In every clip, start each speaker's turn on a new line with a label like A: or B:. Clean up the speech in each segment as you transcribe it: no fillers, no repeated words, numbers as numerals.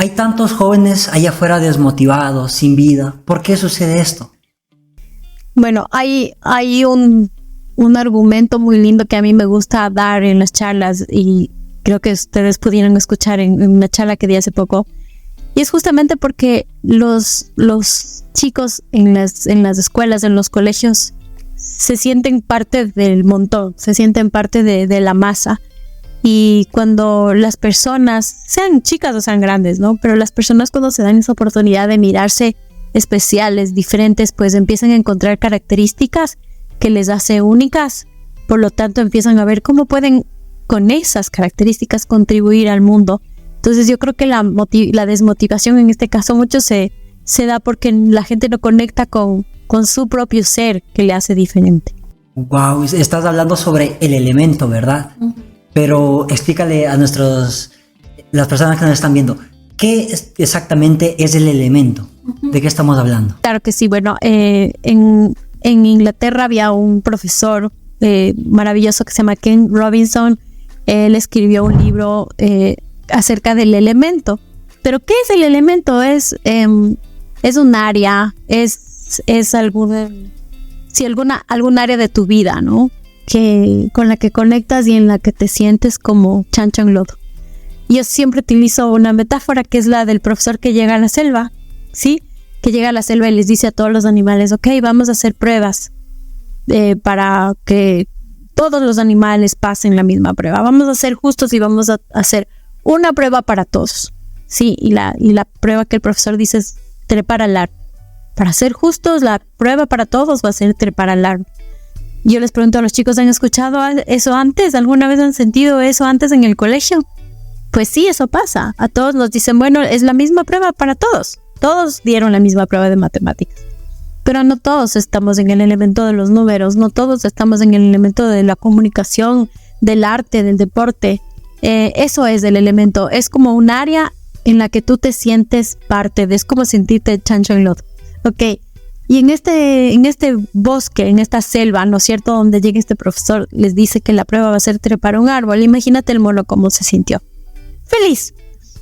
A: Hay tantos jóvenes allá afuera desmotivados, sin vida. ¿Por qué sucede esto?
B: Bueno, hay un argumento muy lindo que a mí me gusta dar en las charlas y creo que ustedes pudieron escuchar en una charla que di hace poco. Y es justamente porque los chicos en las escuelas, en los colegios, se sienten parte del montón, se sienten parte de la masa. Y cuando las personas, sean chicas o sean grandes, ¿no? Pero las personas cuando se dan esa oportunidad de mirarse especiales, diferentes, pues empiezan a encontrar características que les hace únicas. Por lo tanto, empiezan a ver cómo pueden con esas características contribuir al mundo. Entonces yo creo que la desmotivación en este caso mucho se da porque la gente no conecta con su propio ser que le hace diferente.
A: Wow, estás hablando sobre el elemento, ¿verdad? Uh-huh. Pero explícale a las personas que nos están viendo, ¿qué exactamente es el elemento? Uh-huh. ¿De qué estamos hablando?
B: Claro que sí, bueno, en Inglaterra había un profesor maravilloso que se llama Ken Robinson. Él escribió un libro acerca del elemento. ¿Pero qué es el elemento? Es un área, es algún área de tu vida, ¿no? Con la que conectas y en la que te sientes como chancho en lodo. Yo siempre utilizo una metáfora que es la del profesor que llega a la selva, ¿sí? Que llega a la selva y les dice a todos los animales, ok, vamos a hacer pruebas para que todos los animales pasen la misma prueba. Vamos a ser justos y vamos a hacer una prueba para todos, ¿sí? Y la prueba que el profesor dice es trepar al árbol. Para ser justos, la prueba para todos va a ser trepar al árbol. Yo les pregunto a los chicos, ¿han escuchado eso antes? ¿Alguna vez han sentido eso antes en el colegio? Pues sí, eso pasa. A todos nos dicen, bueno, es la misma prueba para todos. Todos dieron la misma prueba de matemáticas. Pero no todos estamos en el elemento de los números, no todos estamos en el elemento de la comunicación, del arte, del deporte. Eso es el elemento. Es como un área en la que tú te sientes parte, es como sentirte chancho en lodo. Ok. Y en este bosque, en esta selva, ¿no es cierto?, donde llega este profesor, les dice que la prueba va a ser trepar un árbol. Imagínate el mono cómo se sintió. Feliz.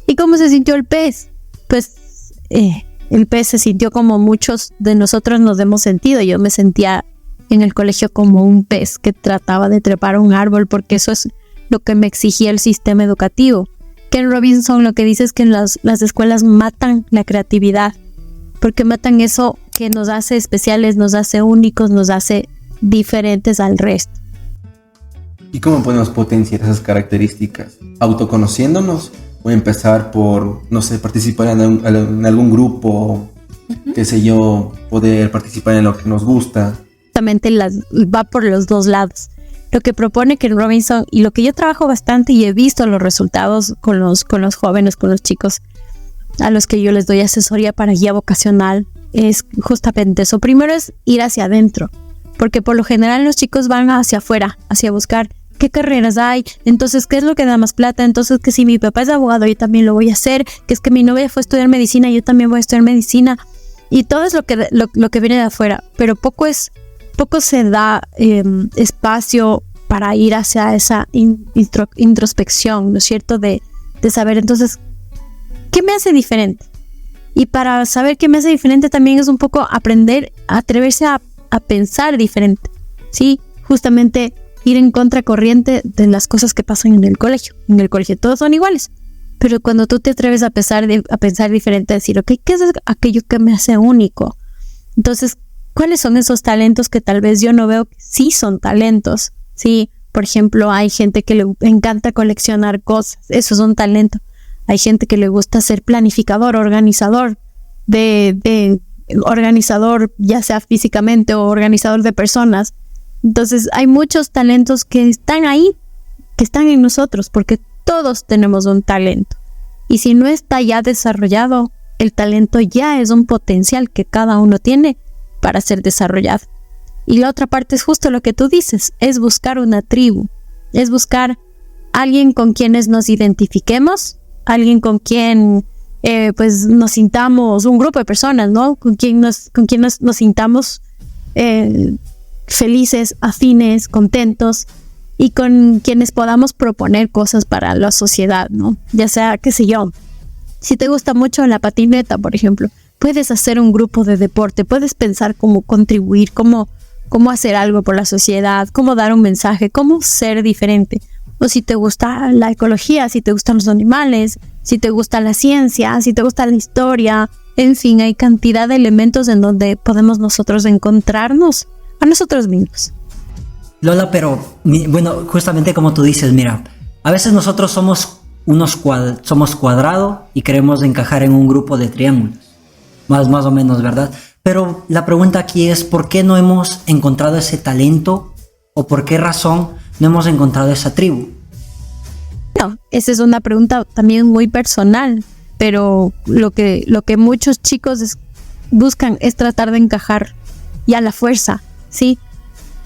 B: ¿Y cómo se sintió el pez? Pues el pez se sintió como muchos de nosotros nos hemos sentido. Yo me sentía en el colegio como un pez que trataba de trepar un árbol porque eso es lo que me exigía el sistema educativo. Ken Robinson lo que dice es que las escuelas matan la creatividad porque matan eso que nos hace especiales, nos hace únicos, nos hace diferentes al resto.
C: ¿Y cómo podemos potenciar esas características? ¿Autoconociéndonos? ¿O empezar por, no sé, participar en algún grupo, qué sé yo, poder participar en lo que nos gusta?
B: Exactamente, va por los dos lados. Lo que propone Ken Robinson y lo que yo trabajo bastante y he visto los resultados con los jóvenes, con los chicos a los que yo les doy asesoría para guía vocacional, es justamente eso. Primero es ir hacia adentro, porque por lo general los chicos van hacia afuera, hacia buscar qué carreras hay, entonces qué es lo que da más plata, entonces que si mi papá es abogado yo también lo voy a hacer, que es que mi novia fue a estudiar medicina, yo también voy a estudiar medicina, y todo es lo que viene de afuera, pero poco se da espacio para ir hacia esa introspección, ¿no es cierto?, de saber entonces ¿qué me hace diferente? Y para saber qué me hace diferente también es un poco aprender, atreverse a pensar diferente, ¿sí? Justamente ir en contracorriente de las cosas que pasan en el colegio. En el colegio todos son iguales, pero cuando tú te atreves a pensar diferente, a decir, ok, ¿qué es aquello que me hace único? Entonces, ¿cuáles son esos talentos que tal vez yo no veo que sí son talentos? Sí, por ejemplo, hay gente que le encanta coleccionar cosas, eso es un talento. Hay gente que le gusta ser planificador, organizador, organizador ya sea físicamente o organizador de personas. Entonces hay muchos talentos que están ahí, que están en nosotros, porque todos tenemos un talento. Y si no está ya desarrollado, el talento ya es un potencial que cada uno tiene para ser desarrollado. Y la otra parte es justo lo que tú dices, es buscar una tribu, es buscar alguien con quienes nos identifiquemos, alguien con quien pues nos sintamos, un grupo de personas, ¿no? Con quien nos sintamos felices, afines, contentos y con quienes podamos proponer cosas para la sociedad, ¿no? Ya sea, qué sé yo, Si te gusta mucho la patineta, por ejemplo, puedes hacer un grupo de deporte, puedes pensar cómo contribuir, cómo hacer algo por la sociedad, cómo dar un mensaje, cómo ser diferente. O si te gusta la ecología, si te gustan los animales, si te gusta la ciencia, si te gusta la historia, en fin, hay cantidad de elementos en donde podemos nosotros encontrarnos a nosotros mismos.
A: Lola, pero bueno, justamente como tú dices, mira, a veces nosotros somos somos cuadrado y queremos encajar en un grupo de triángulos, más o menos, ¿verdad? Pero la pregunta aquí es, ¿por qué no hemos encontrado ese talento o por qué razón no hemos encontrado esa tribu?
B: No, esa es una pregunta también muy personal, pero lo que muchos chicos buscan es tratar de encajar y a la fuerza, ¿sí?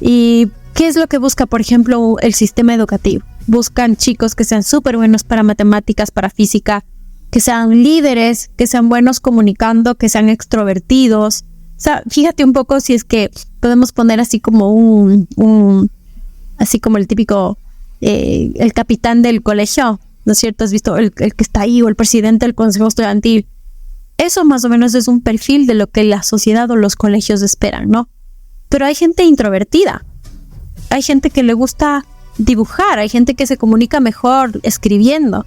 B: ¿Y qué es lo que busca, por ejemplo, el sistema educativo? Buscan chicos que sean súper buenos para matemáticas, para física, que sean líderes, que sean buenos comunicando, que sean extrovertidos. O sea, fíjate un poco si es que podemos poner así como así como el típico, el capitán del colegio, ¿no es cierto? ¿Has visto el que está ahí, o el presidente del consejo estudiantil? Eso más o menos es un perfil de lo que la sociedad o los colegios esperan, ¿no? Pero hay gente introvertida, hay gente que le gusta dibujar, hay gente que se comunica mejor escribiendo.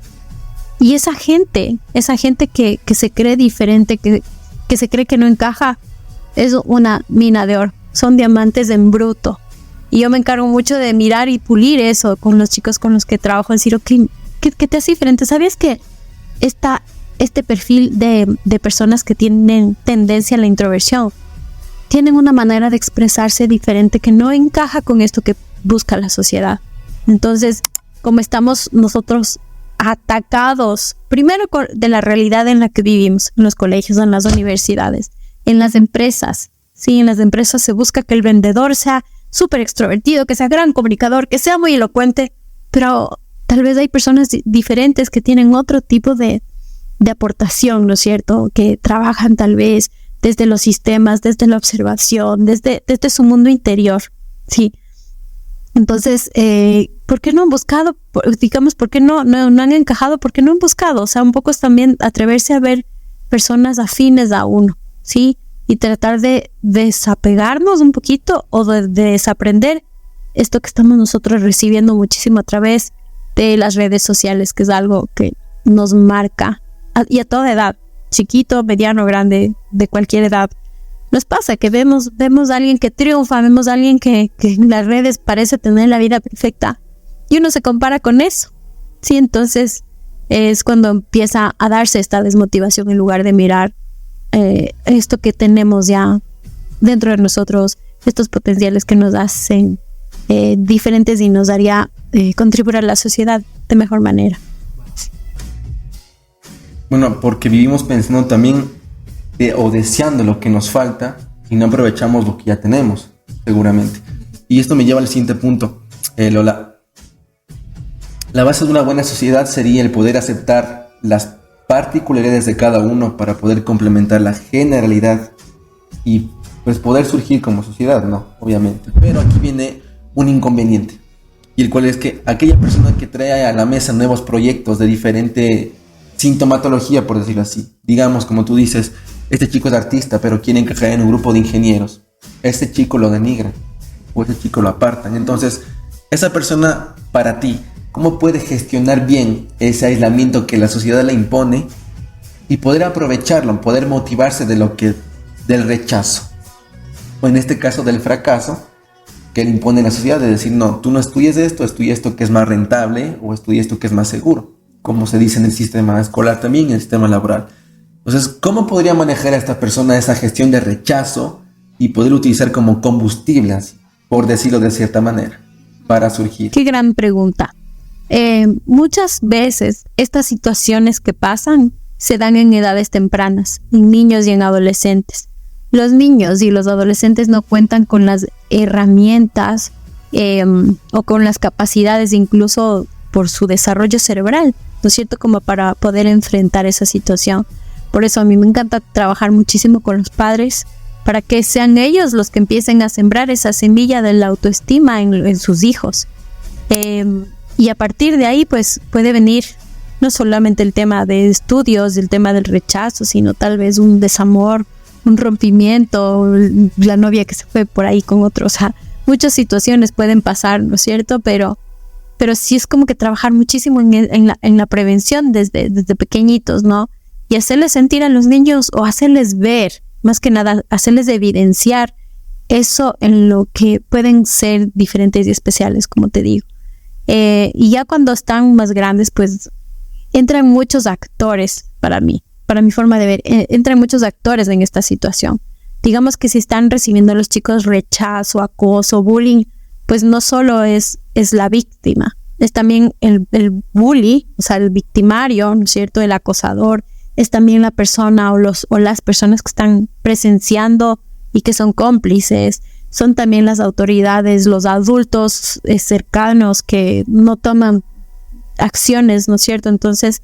B: Y esa gente que se cree diferente, que se cree que no encaja, es una mina de oro. Son diamantes en bruto. Y yo me encargo mucho de mirar y pulir eso con los chicos con los que trabajo. Decir, ok, ¿qué te hace diferente? ¿Sabías que este perfil de personas que tienen tendencia a la introversión tienen una manera de expresarse diferente que no encaja con esto que busca la sociedad? Entonces, como estamos nosotros atacados, primero de la realidad en la que vivimos, en los colegios, en las universidades, en las empresas, sí, en las empresas se busca que el vendedor sea súper extrovertido, que sea gran comunicador, que sea muy elocuente, pero tal vez hay personas diferentes que tienen otro tipo de aportación, ¿no es cierto? Que trabajan tal vez desde los sistemas, desde la observación, desde su mundo interior, sí. Entonces, ¿por qué no han buscado? Digamos, ¿por qué no han encajado? ¿Por qué no han buscado? O sea, un poco es también atreverse a ver personas afines a uno, ¿sí? Y tratar de desapegarnos un poquito o de desaprender esto que estamos nosotros recibiendo muchísimo a través de las redes sociales, que es algo que nos marca y a toda edad, chiquito, mediano, grande, de cualquier edad. Nos pasa que vemos a alguien que triunfa, vemos a alguien que en las redes parece tener la vida perfecta y uno se compara con eso. Sí, entonces es cuando empieza a darse esta desmotivación en lugar de mirar esto que tenemos ya dentro de nosotros, estos potenciales que nos hacen diferentes y nos haría contribuir a la sociedad de mejor manera.
C: Bueno, porque vivimos pensando también o deseando lo que nos falta y no aprovechamos lo que ya tenemos, seguramente. Y esto me lleva al siguiente punto, Lola. La base de una buena sociedad sería el poder aceptar las particularidades de cada uno para poder complementar la generalidad y pues poder surgir como sociedad, ¿no? Obviamente. Pero aquí viene un inconveniente, y el cual es que aquella persona que trae a la mesa nuevos proyectos de diferente sintomatología, por decirlo así, digamos, como tú dices, este chico es artista, pero quiere encajar en un grupo de ingenieros. Este chico lo denigran o este chico lo apartan. Entonces, esa persona, para ti, ¿cómo puede gestionar bien ese aislamiento que la sociedad le impone y poder aprovecharlo, poder motivarse del rechazo? O en este caso, del fracaso que le impone la sociedad, de decir, no, tú no estudies esto, estudia esto que es más rentable o estudia esto que es más seguro, como se dice en el sistema escolar también, en el sistema laboral. Entonces, ¿cómo podría manejar a esta persona esa gestión de rechazo y poder utilizar como combustible, así, por decirlo de cierta manera, para surgir?
B: Qué gran pregunta. Muchas veces estas situaciones que pasan se dan en edades tempranas, en niños y en adolescentes. Los niños y los adolescentes no cuentan con las herramientas o con las capacidades, incluso por su desarrollo cerebral, ¿no es cierto?, como para poder enfrentar esa situación. Por eso a mí me encanta trabajar muchísimo con los padres, para que sean ellos los que empiecen a sembrar esa semilla de la autoestima en sus hijos. Y a partir de ahí, pues, puede venir no solamente el tema de estudios, el tema del rechazo, sino tal vez un desamor, un rompimiento, la novia que se fue por ahí con otro, o sea, muchas situaciones pueden pasar, ¿no es cierto? Pero sí es como que trabajar muchísimo en la prevención desde pequeñitos, ¿no? Y hacerles sentir a los niños, o hacerles ver, más que nada, hacerles evidenciar eso en lo que pueden ser diferentes y especiales, como te digo. Y ya cuando están más grandes, pues entran muchos actores para mi forma de ver, entran muchos actores en esta situación. Digamos que si están recibiendo a los chicos rechazo, acoso, bullying, pues no solo es la víctima, es también el bully, o sea, el victimario, ¿no es cierto?, el acosador, es también la persona o las personas que están presenciando y que son cómplices, son también las autoridades, los adultos cercanos que no toman acciones, ¿no es cierto? Entonces,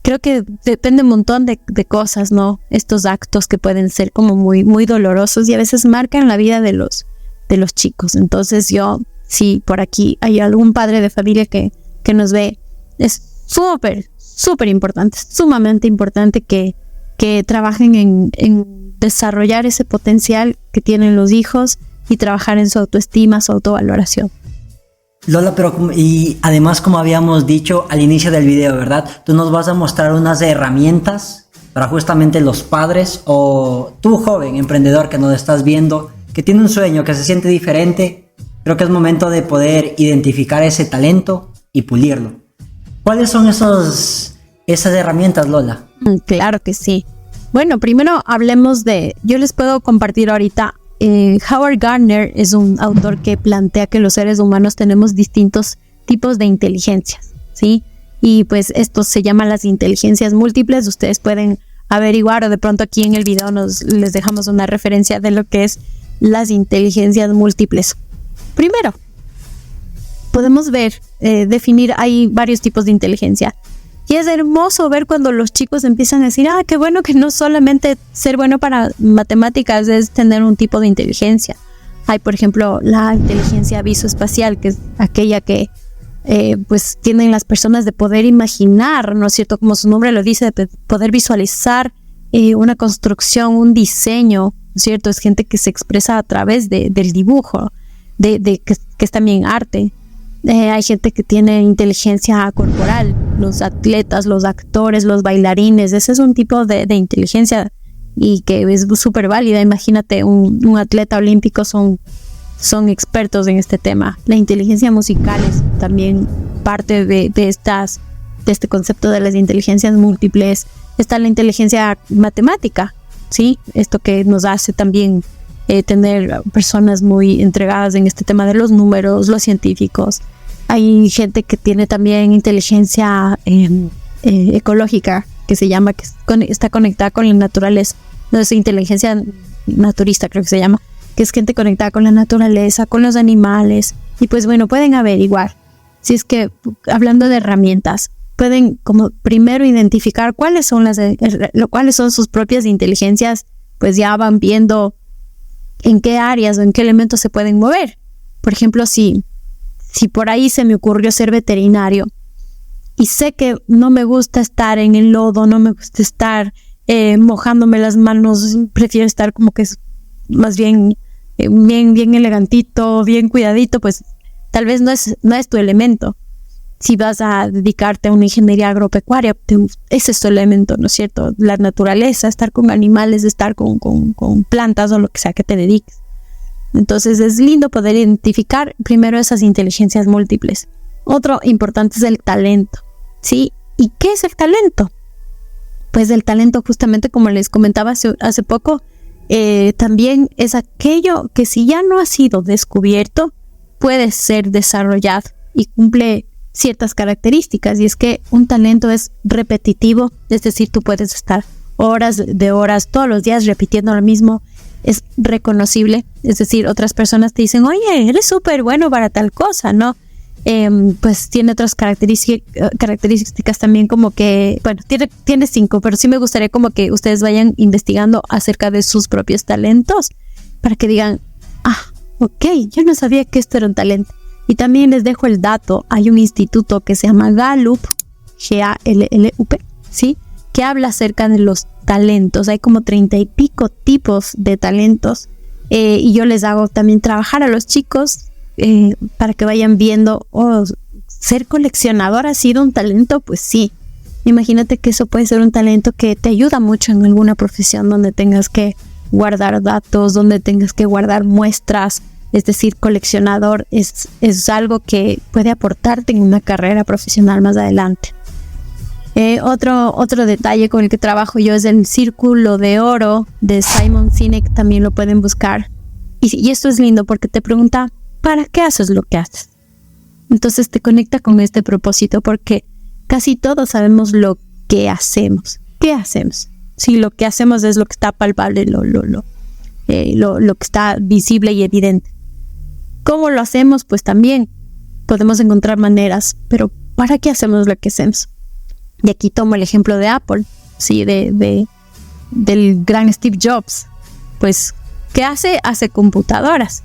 B: creo que depende un montón de cosas, ¿no? Estos actos que pueden ser como muy, muy dolorosos y a veces marcan la vida de los chicos. Entonces yo, si por aquí hay algún padre de familia que nos ve, es súper importante, sumamente importante que trabajen en desarrollar ese potencial que tienen los hijos y trabajar en su autoestima, su autovaloración.
A: Lola, pero y además, como habíamos dicho al inicio del video, ¿verdad? Tú nos vas a mostrar unas herramientas para justamente los padres o tú, joven emprendedor que nos estás viendo, que tiene un sueño, que se siente diferente. Creo que es momento de poder identificar ese talento y pulirlo. ¿Cuáles son esas herramientas, Lola?
B: Claro que sí. Bueno, primero hablemos yo les puedo compartir ahorita. Howard Gardner es un autor que plantea que los seres humanos tenemos distintos tipos de inteligencias, ¿sí? Y pues esto se llama las inteligencias múltiples. Ustedes pueden averiguar, o de pronto aquí en el video les dejamos una referencia de lo que es las inteligencias múltiples. Primero, podemos definir, hay varios tipos de inteligencia. Y es hermoso ver cuando los chicos empiezan a decir, qué bueno que no solamente ser bueno para matemáticas es tener un tipo de inteligencia. Hay, por ejemplo, la inteligencia visoespacial, que es aquella que pues tienen las personas de poder imaginar, ¿no es cierto? Como su nombre lo dice, de poder visualizar una construcción, un diseño, ¿no es cierto? Es gente que se expresa a través del dibujo, que es también arte. Hay gente que tiene inteligencia corporal, los atletas, los actores, los bailarines. Ese es un tipo de inteligencia y que es súper válida. Imagínate, un atleta olímpico son expertos en este tema. La inteligencia musical es también parte de este concepto de las inteligencias múltiples. Está la inteligencia matemática, ¿sí? Esto que nos hace también tener personas muy entregadas en este tema de los números, los científicos. Hay gente que tiene también inteligencia ecológica, que se llama, que está conectada con la naturaleza. No es inteligencia naturista, creo que se llama, que es gente conectada con la naturaleza, con los animales. Y pues bueno, pueden averiguar. Si es que, hablando de herramientas, pueden como primero identificar cuáles son sus propias inteligencias, pues ya van viendo en qué áreas o en qué elementos se pueden mover. Por ejemplo, si por ahí se me ocurrió ser veterinario y sé que no me gusta estar en el lodo, no me gusta estar mojándome las manos, prefiero estar como que más bien elegantito, bien cuidadito, pues tal vez no es tu elemento. Si vas a dedicarte a una ingeniería agropecuaria, ese es tu elemento, ¿no es cierto? La naturaleza, estar con animales, estar con plantas o lo que sea que te dediques. Entonces es lindo poder identificar primero esas inteligencias múltiples. Otro importante es el talento, ¿sí? ¿Y qué es el talento? Pues el talento, justamente como les comentaba hace poco, también es aquello que si ya no ha sido descubierto, puede ser desarrollado y cumple ciertas características. Y es que un talento es repetitivo, es decir, tú puedes estar horas todos los días repitiendo lo mismo. Es reconocible, es decir, otras personas te dicen, oye, eres súper bueno para tal cosa, ¿no? Pues tiene otras características también, como que, bueno, tiene 5, pero sí me gustaría como que ustedes vayan investigando acerca de sus propios talentos para que digan, ok, yo no sabía que esto era un talento. Y también les dejo el dato, hay un instituto que se llama Gallup, Gallup, ¿sí? Que habla acerca de los talentos. Hay como 30 y pico tipos de talentos. Y yo les hago también trabajar a los chicos para que vayan viendo, ser coleccionador ha sido un talento, pues sí. Imagínate que eso puede ser un talento que te ayuda mucho en alguna profesión donde tengas que guardar datos, donde tengas que guardar muestras. Es decir, coleccionador es algo que puede aportarte en una carrera profesional más adelante. Otro detalle con el que trabajo yo es el Círculo de Oro de Simon Sinek, también lo pueden buscar. Y esto es lindo porque te pregunta, ¿para qué haces lo que haces? Entonces te conecta con este propósito porque casi todos sabemos lo que hacemos. ¿Qué hacemos? Si lo que hacemos es lo que está palpable, lo que está visible y evidente. ¿Cómo lo hacemos? Pues también podemos encontrar maneras, pero ¿para qué hacemos lo que hacemos? Y aquí tomo el ejemplo de Apple, ¿sí? Del gran Steve Jobs. Pues, ¿qué hace? Hace computadoras,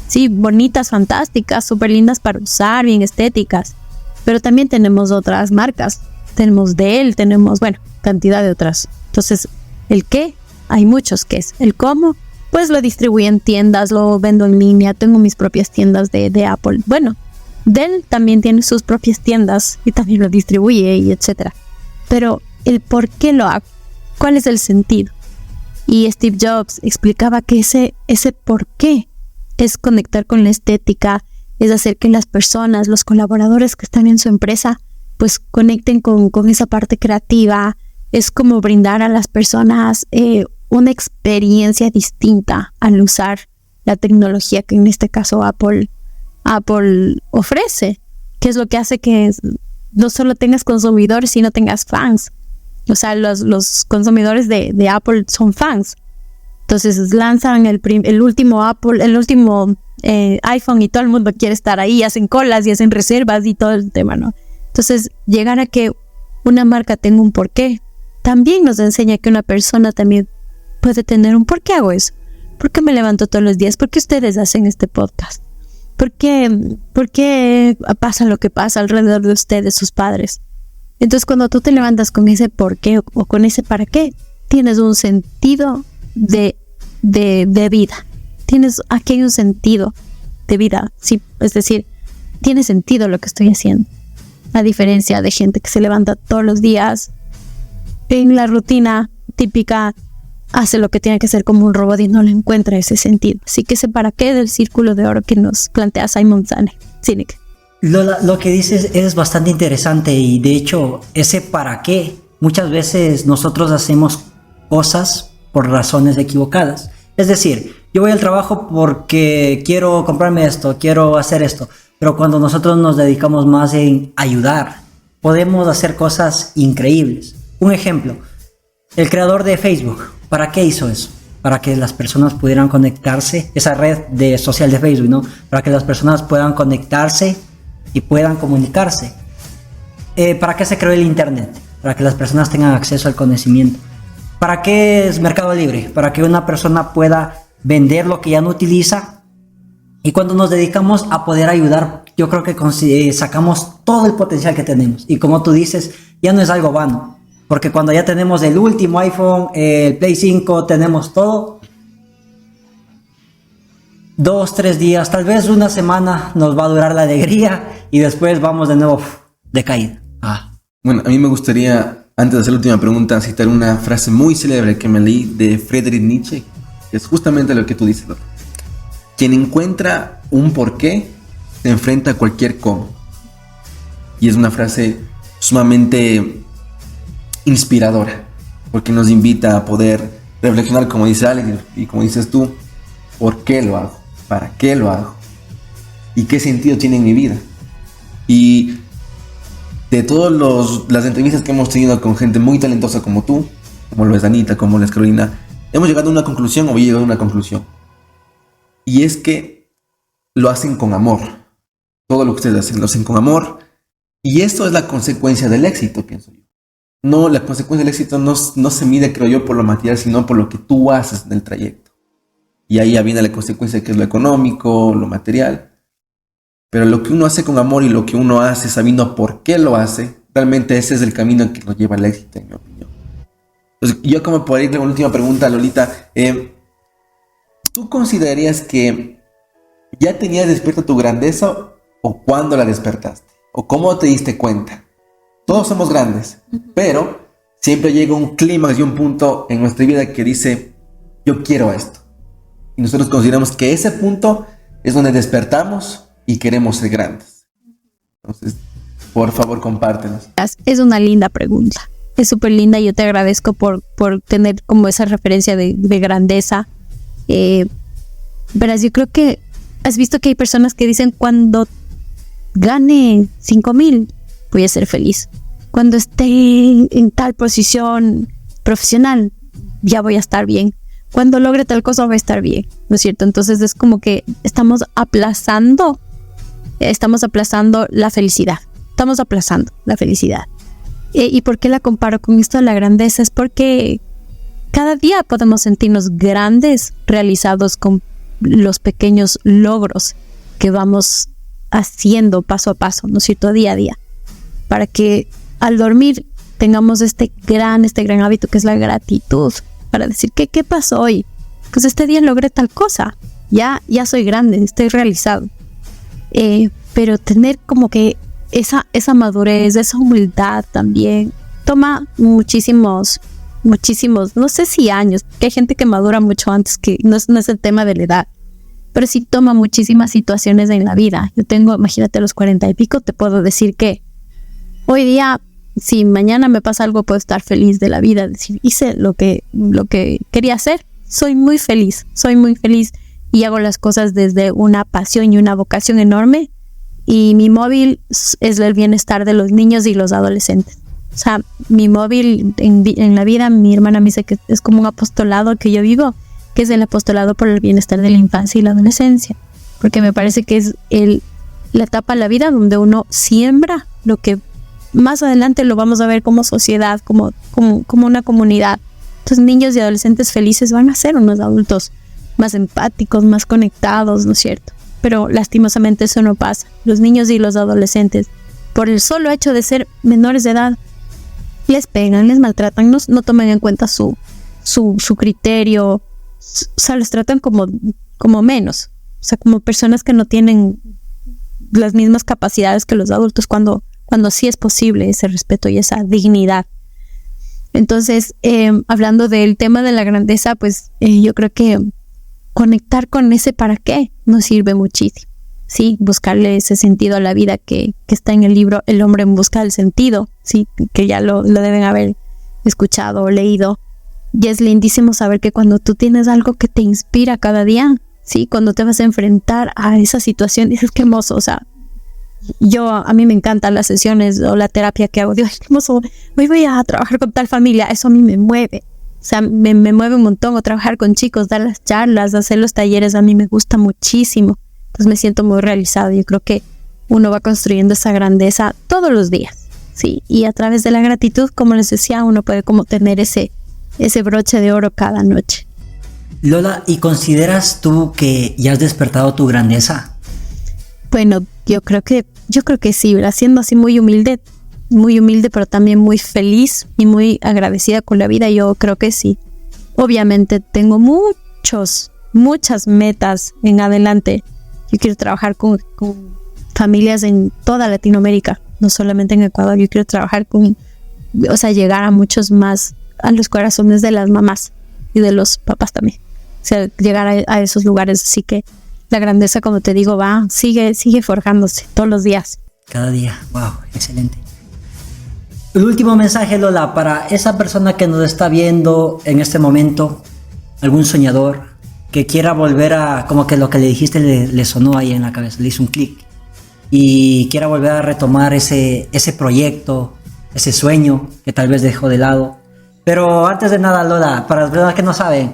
B: ¿sí? Bonitas, fantásticas, súper lindas para usar, bien estéticas. Pero también tenemos otras marcas. Tenemos Dell, tenemos, cantidad de otras. Entonces, ¿el qué? Hay muchos qués. ¿El cómo? Pues lo distribuyo en tiendas, lo vendo en línea, tengo mis propias tiendas de Apple. Bueno, Dell también tiene sus propias tiendas y también lo distribuye y etcétera. Pero el por qué lo hago, ¿cuál es el sentido? Y Steve Jobs explicaba que ese por qué es conectar con la estética, es hacer que las personas, los colaboradores que están en su empresa, pues conecten con esa parte creativa. Es como brindar a las personas una experiencia distinta al usar la tecnología que en este caso Apple ofrece, que es lo que hace que no solo tengas consumidores, sino tengas fans. O sea, los consumidores de Apple son fans. Entonces lanzan el último Apple, el último iPhone y todo el mundo quiere estar ahí, hacen colas y hacen reservas y todo el tema, ¿no? Entonces, llegar a que una marca tenga un porqué, también nos enseña que una persona también puede tener un ¿por qué hago eso? ¿Por qué me levanto todos los días? ¿Por qué ustedes hacen este podcast? ¿Por qué pasa lo que pasa alrededor de ustedes, sus padres? Entonces, cuando tú te levantas con ese por qué o con ese para qué, tienes un sentido de vida. Aquí hay un sentido de vida, sí, es decir, tiene sentido lo que estoy haciendo. A diferencia de gente que se levanta todos los días en la rutina típica, hace lo que tiene que hacer como un robot y no le encuentra ese sentido. Así que ese para qué del círculo de oro que nos plantea Simon Sinek.
A: Lo que dices es bastante interesante y de hecho ese para qué muchas veces nosotros hacemos cosas por razones equivocadas. Es decir, yo voy al trabajo porque quiero comprarme esto, quiero hacer esto, pero cuando nosotros nos dedicamos más en ayudar, podemos hacer cosas increíbles. Un ejemplo, el creador de Facebook, ¿para qué hizo eso? Para que las personas pudieran conectarse, esa red social de Facebook, ¿no? Para que las personas puedan conectarse y puedan comunicarse. ¿Para qué se creó el Internet? Para que las personas tengan acceso al conocimiento. ¿Para qué es Mercado Libre? Para que una persona pueda vender lo que ya no utiliza. Y cuando nos dedicamos a poder ayudar, yo creo que sacamos todo el potencial que tenemos. Y como tú dices, ya no es algo vano. Porque cuando ya tenemos el último iPhone, el Play 5, tenemos todo, 2, 3 días, tal vez una semana nos va a durar la alegría y después vamos de nuevo de caída.
C: Bueno, a mí me gustaría, antes de hacer la última pregunta, citar una frase muy célebre que me leí de Friedrich Nietzsche, que es justamente lo que tú dices, doctor. Quien encuentra un porqué se enfrenta a cualquier cómo. Y es una frase sumamente inspiradora, porque nos invita a poder reflexionar, como dice Alex y como dices tú, ¿por qué lo hago? ¿Para qué lo hago? ¿Y qué sentido tiene en mi vida? Y de todas las entrevistas que hemos tenido con gente muy talentosa como tú, como lo es Anita, como lo es Carolina, hemos llegado a una conclusión, o he llegado a una conclusión. Y es que lo hacen con amor. Todo lo que ustedes hacen, lo hacen con amor. Y esto es la consecuencia del éxito, pienso yo. No, la consecuencia del éxito no se mide, creo yo, por lo material, sino por lo que tú haces en el trayecto. Y ahí ya viene la consecuencia, que es lo económico, lo material. Pero lo que uno hace con amor y lo que uno hace sabiendo por qué lo hace, realmente ese es el camino que nos lleva al éxito, en mi opinión. Entonces, yo como por irle una última pregunta, Lolita, ¿tú considerarías que ya tenías despierta tu grandeza o cuándo la despertaste? ¿O cómo te diste cuenta? Todos somos grandes, pero siempre llega un clímax y un punto en nuestra vida que dice, yo quiero esto. Y nosotros consideramos que ese punto es donde despertamos y queremos ser grandes. Entonces, por favor, compártenos.
B: Es una linda pregunta. Es súper linda y yo te agradezco por tener como esa referencia de grandeza. Verás, yo creo que has visto que hay personas que dicen cuando gane 5,000 voy a ser feliz. Cuando esté en tal posición profesional ya voy a estar bien. Cuando logre tal cosa voy a estar bien, ¿no es cierto? Entonces es como que estamos aplazando la felicidad. Estamos aplazando la felicidad. ¿Y por qué la comparo con esto de la grandeza? Es porque cada día podemos sentirnos grandes, realizados con los pequeños logros que vamos haciendo paso a paso, ¿no es cierto? Día a día. Para que al dormir tengamos este gran hábito que es la gratitud. Para decir, ¿qué pasó hoy? Pues este día logré tal cosa. Ya soy grande, estoy realizado. Pero tener como que esa madurez, esa humildad también toma muchísimos, no sé si años, porque hay gente que madura mucho antes, que no es el tema de la edad, pero sí toma muchísimas situaciones en la vida. Yo tengo, imagínate, a los 40 y pico, te puedo decir que hoy día, si mañana me pasa algo, puedo estar feliz de la vida, decir, hice lo que quería hacer, soy muy feliz y hago las cosas desde una pasión y una vocación enorme. Y mi móvil es el bienestar de los niños y los adolescentes. O sea, mi móvil en la vida, mi hermana me dice que es como un apostolado que yo vivo, que es el apostolado por el bienestar de la infancia y la adolescencia. Porque me parece que es la etapa de la vida donde uno siembra lo que más adelante lo vamos a ver como sociedad, como una comunidad. Entonces, niños y adolescentes felices van a ser unos adultos más empáticos, más conectados, ¿no es cierto? Pero lastimosamente eso no pasa. Los niños y los adolescentes, por el solo hecho de ser menores de edad, les pegan, les maltratan, no toman en cuenta su criterio, o sea, los tratan como menos, o sea, como personas que no tienen las mismas capacidades que los adultos, cuando sí es posible ese respeto y esa dignidad. Entonces, hablando del tema de la grandeza, pues yo creo que conectar con ese para qué nos sirve muchísimo, ¿sí? Buscarle ese sentido a la vida que está en el libro El hombre en busca del sentido, ¿sí? Que ya lo deben haber escuchado o leído. Y es lindísimo saber que cuando tú tienes algo que te inspira cada día, ¿sí? Cuando te vas a enfrentar a esa situación, dices, qué hermoso, o sea, a mí me encantan las sesiones o la terapia que hago. Digo, qué hermoso, hoy voy a trabajar con tal familia, eso a mí me mueve. O sea, me mueve un montón, o trabajar con chicos, dar las charlas, hacer los talleres, a mí me gusta muchísimo. Entonces me siento muy realizado. Yo creo que uno va construyendo esa grandeza todos los días, ¿sí? Y a través de la gratitud, como les decía, uno puede como tener ese broche de oro cada noche.
A: Lola, ¿y consideras tú que ya has despertado tu grandeza?
B: Bueno, yo creo que sí, ¿verdad? Siendo así muy humilde, pero también muy feliz y muy agradecida con la vida, yo creo que sí. Obviamente tengo muchas metas en adelante. Yo quiero trabajar con familias en toda Latinoamérica, no solamente en Ecuador. Yo quiero trabajar llegar a muchos más, a los corazones de las mamás y de los papás también. O sea, llegar a esos lugares. Así que la grandeza, como te digo, sigue forjándose todos los días.
A: Cada día, wow, excelente. El último mensaje, Lola, para esa persona que nos está viendo en este momento, algún soñador que quiera volver a, como que lo que le dijiste le sonó ahí en la cabeza, le hizo un clic, y quiera volver a retomar ese proyecto, ese sueño que tal vez dejó de lado. Pero antes de nada, Lola, para las personas que no saben,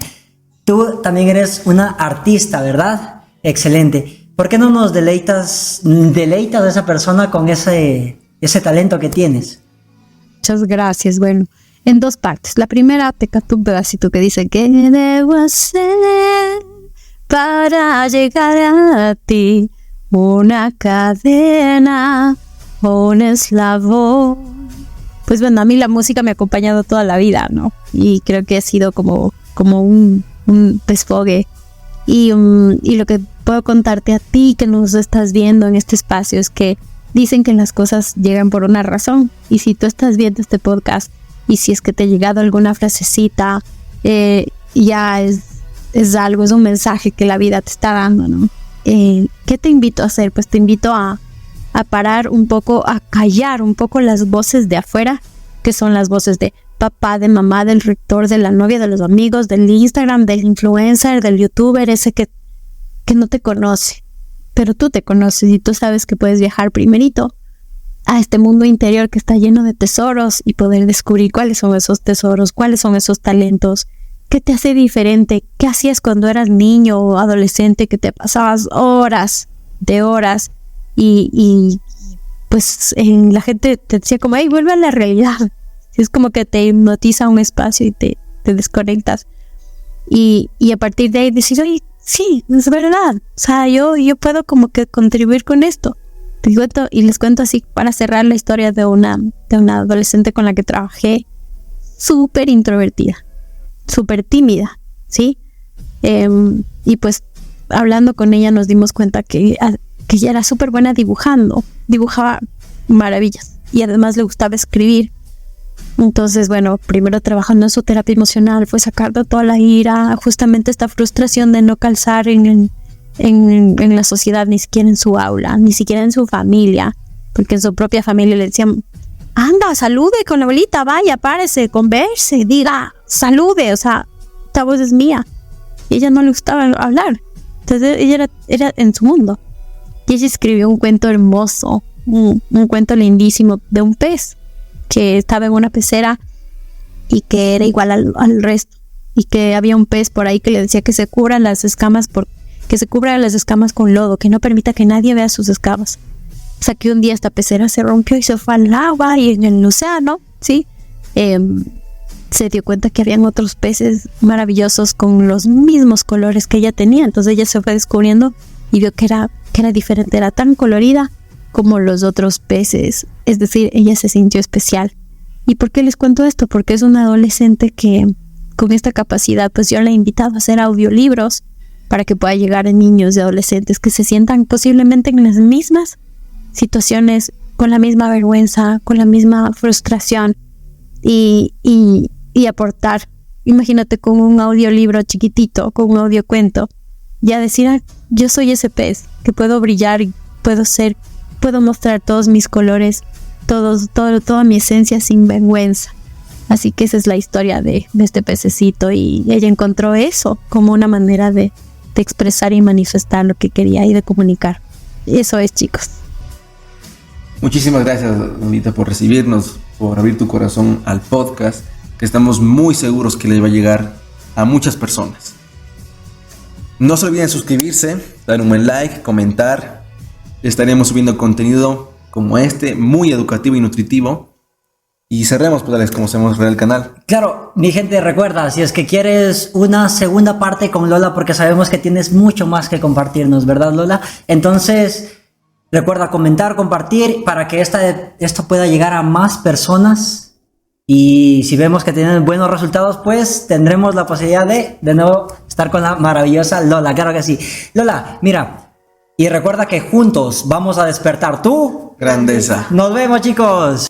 A: tú también eres una artista, ¿verdad? Excelente. ¿Por qué no nos deleitas a esa persona con ese talento que tienes?
B: Muchas gracias. Bueno, en dos partes. La primera, te canto un pedacito que dice: ¿qué debo hacer para llegar a ti? Una cadena o un eslabón pues bueno, a mí la música me ha acompañado toda la vida, ¿no? Y creo que ha sido como un desfogue. Y lo que puedo contarte a ti que nos estás viendo en este espacio es que dicen que las cosas llegan por una razón. Y si tú estás viendo este podcast y si es que te ha llegado alguna frasecita, ya es algo, es un mensaje que la vida te está dando, ¿no? ¿Qué te invito a hacer? Pues te invito a parar un poco, a callar un poco las voces de afuera, que son las voces de papá, de mamá, del rector, de la novia, de los amigos, del Instagram, del influencer, del youtuber, ese que no te conoce, pero tú te conoces y tú sabes que puedes viajar primerito a este mundo interior que está lleno de tesoros y poder descubrir cuáles son esos tesoros, cuáles son esos talentos, qué te hace diferente, qué hacías cuando eras niño o adolescente, que te pasabas horas y pues la gente te decía como, hey, vuelve a la realidad. Es como que te hipnotiza un espacio y te desconectas. Y a partir de ahí decís, oye, sí, es verdad. O sea, yo puedo como que contribuir con esto. Les cuento así para cerrar la historia de una adolescente con la que trabajé, súper introvertida, súper tímida, ¿sí? Y pues hablando con ella nos dimos cuenta que ella era súper buena dibujando, dibujaba maravillas y además le gustaba escribir. Entonces, bueno, primero trabajando en su terapia emocional, fue sacando toda la ira, justamente esta frustración de no calzar en la sociedad, ni siquiera en su aula, ni siquiera en su familia, porque en su propia familia le decían, anda, salude con la abuelita, vaya, párese, converse, diga, salude, o sea, esta voz es mía. Y ella no le gustaba hablar, entonces ella era en su mundo. Y ella escribió un cuento hermoso, un cuento lindísimo de un pez que estaba en una pecera y que era igual al resto, y que había un pez por ahí que le decía que se cubra las escamas con lodo, que no permita que nadie vea sus escamas. O sea, que un día esta pecera se rompió y se fue al agua y en el océano, ¿sí? Se dio cuenta que habían otros peces maravillosos con los mismos colores que ella tenía. Entonces ella se fue descubriendo y vio que era diferente, era tan colorida como los otros peces, es decir, ella se sintió especial. ¿Y por qué les cuento esto? Porque es una adolescente que con esta capacidad, pues yo la he invitado a hacer audiolibros para que pueda llegar a niños y adolescentes que se sientan posiblemente en las mismas situaciones, con la misma vergüenza, con la misma frustración y aportar. Imagínate con un audiolibro chiquitito, con un audiocuento, ya decir, yo soy ese pez, que puedo brillar y puedo mostrar todos mis colores, toda mi esencia sin vergüenza. Así que esa es la historia de este pececito, y ella encontró eso como una manera de expresar y manifestar lo que quería y de comunicar. Y eso es, chicos.
C: Muchísimas gracias, Lolita, por recibirnos, por abrir tu corazón al podcast, que estamos muy seguros que le va a llegar a muchas personas. No se olviden suscribirse, dar un buen like, comentar. Estaremos subiendo contenido como este, muy educativo y nutritivo. Y cerremos, pues, como hacemos el canal.
A: Claro, mi gente, recuerda, si es que quieres una segunda parte con Lola, porque sabemos que tienes mucho más que compartirnos, ¿verdad, Lola? Entonces, recuerda comentar, compartir, para que esto pueda llegar a más personas. Y si vemos que tienen buenos resultados, pues tendremos la posibilidad de nuevo estar con la maravillosa Lola. Claro que sí. Lola, mira, y recuerda que juntos vamos a despertar tu
C: grandeza.
A: Nos vemos, chicos.